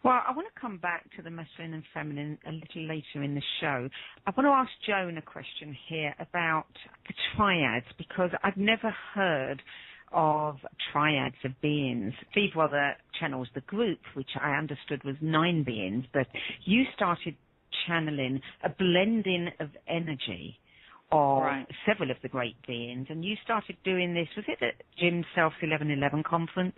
Well, I want to come back to the masculine and feminine a little later in the show. I want to ask Joan a question here about the triads, because I've never heard of triads of beings. Steve Rother channels the group, which I understood was 9 beings, but you started channeling a blending of energy of several of the great beings, and you started doing this, was it at Jim's Self 1111 conference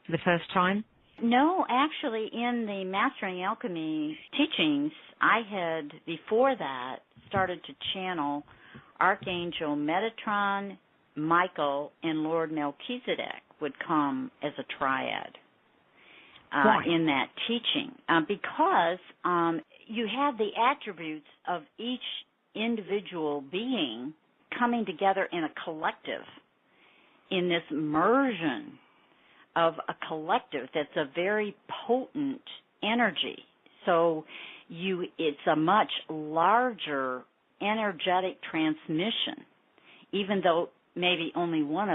for the first time? No, actually, in the Mastering Alchemy teachings, I had, before that, started to channel Archangel Metatron, Michael, and Lord Melchizedek would come as a triad in that teaching, because you have the attributes of each individual being coming together in a collective, in this immersion of a collective that's a very potent energy. So it's a much larger energetic transmission, even though maybe only one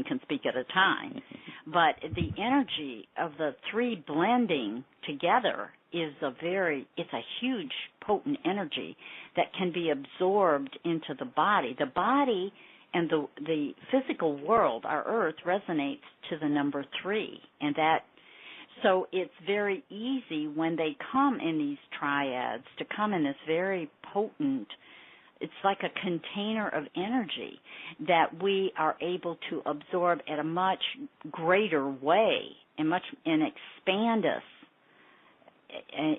can speak at a time. But the energy of the 3 blending together is it's a huge, potent energy that can be absorbed into the body. The body and the physical world, our earth, resonates to the number 3. And so it's very easy when they come in these triads to come in this very potent, it's like a container of energy that we are able to absorb at a much greater way and expand us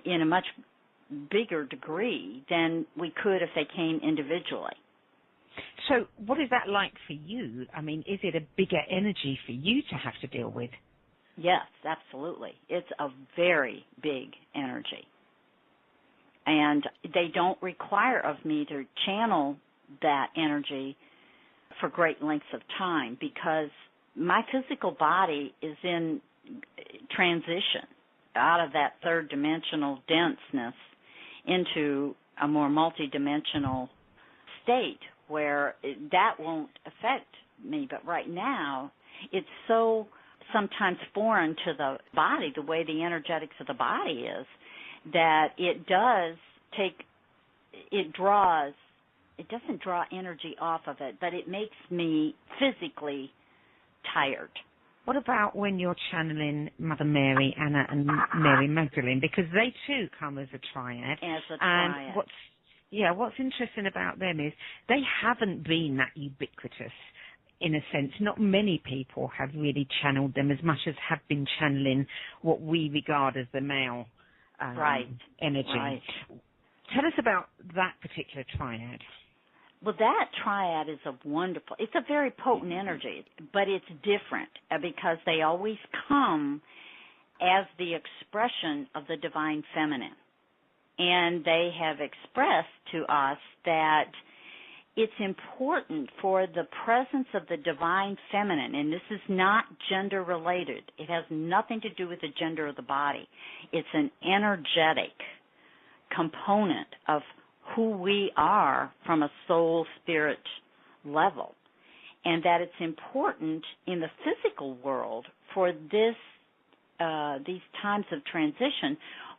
in a much bigger degree than we could if they came individually. So what is that like for you? I mean, is it a bigger energy for you to have to deal with? Yes, absolutely. It's a very big energy. And they don't require of me to channel that energy for great lengths of time, because my physical body is in transition out of that 3rd dimensional denseness into a more multidimensional state where that won't affect me. But right now, it's so sometimes foreign to the body, the way the energetics of the body is, that it doesn't draw energy off of it, but it makes me physically tired. What about when you're channeling Mother Mary, Anna, and Mary Magdalene? Because they too come as a triad. As a triad. And what's interesting about them is they haven't been that ubiquitous in a sense. Not many people have really channeled them as much as have been channeling what we regard as the male energy. Right. Tell us about that particular triad. Well, that triad is it's a very potent energy, but it's different because they always come as the expression of the divine feminine. And they have expressed to us that it's important for the presence of the divine feminine, and this is not gender related. It has nothing to do with the gender of the body. It's an energetic component of who we are from a soul spirit level, and that it's important in the physical world for these times of transition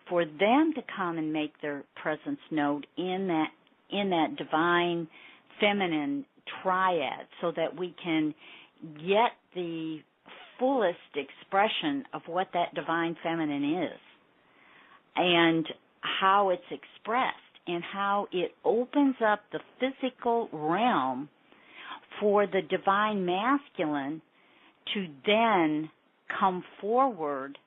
for them to come and make their presence known in that divine feminine triad, so that we can get the fullest expression of what that divine feminine is and how it's expressed, and how it opens up the physical realm for the divine masculine to then come forward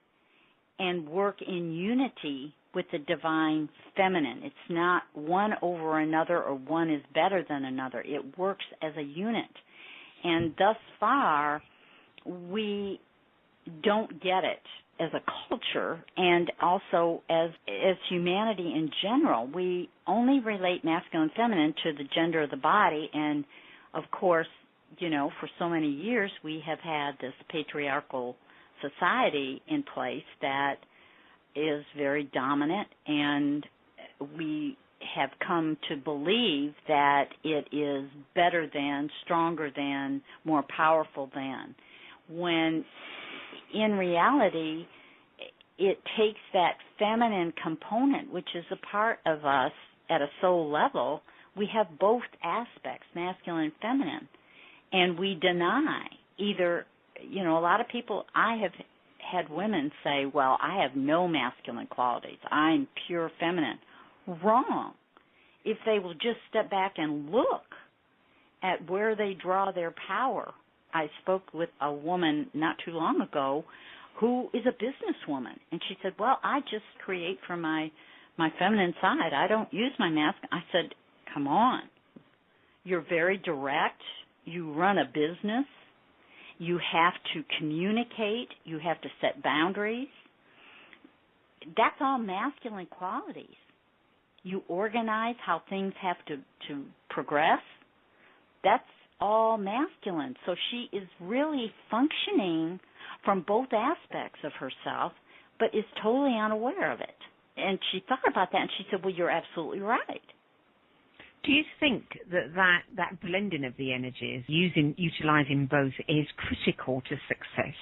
and work in unity with the divine feminine. It's not one over another or one is better than another. It works as a unit. And thus far, we don't get it as a culture, and also as humanity in general. We only relate masculine and feminine to the gender of the body, and of course, for so many years we have had this patriarchal society in place that is very dominant, and we have come to believe that it is better than, stronger than, more powerful than, when in reality it takes that feminine component, which is a part of us at a soul level. We have both aspects, masculine and feminine, and we deny either, a lot of people, I have had women say, well, I have no masculine qualities. I'm pure feminine. Wrong. If they will just step back and look at where they draw their power. I spoke with a woman not too long ago who is a businesswoman, and she said, well, I just create from my feminine side. I don't use my masculine. I said, come on. You're very direct. You run a business. You have to communicate. You have to set boundaries. That's all masculine qualities. You organize how things have to progress. That's all masculine. So she is really functioning from both aspects of herself, but is totally unaware of it. And she thought about that, and she said, well, you're absolutely right. Do you think that blending of the energies, utilizing both, is critical to success?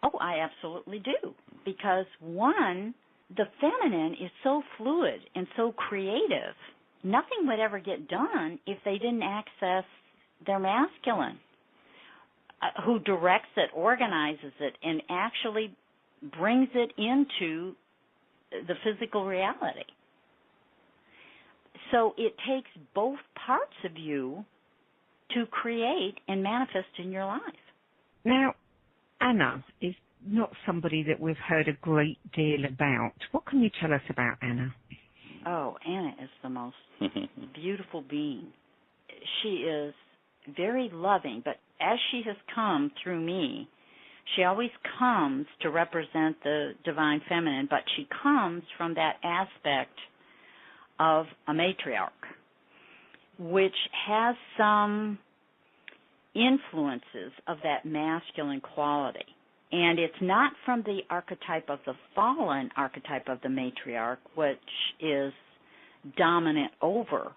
Oh, I absolutely do. Because one, the feminine is so fluid and so creative. Nothing would ever get done if they didn't access their masculine, who directs it, organizes it, and actually brings it into the physical reality. So it takes both parts of you to create and manifest in your life. Now, Anna is not somebody that we've heard a great deal about. What can you tell us about Anna? Oh, Anna is the most beautiful being. She is very loving, but as she has come through me, she always comes to represent the divine feminine, but she comes from that aspect of a matriarch, which has some influences of that masculine quality. And it's not from the archetype of the fallen archetype of the matriarch, which is dominant over,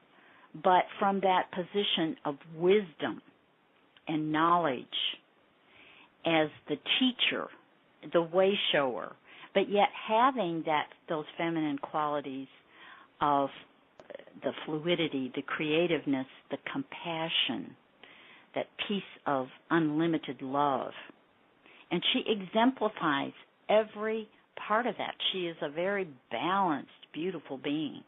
but from that position of wisdom and knowledge as the teacher, the way shower, but yet having those feminine qualities of the fluidity, the creativeness, the compassion, that piece of unlimited love. And she exemplifies every part of that. She is a very balanced, beautiful being.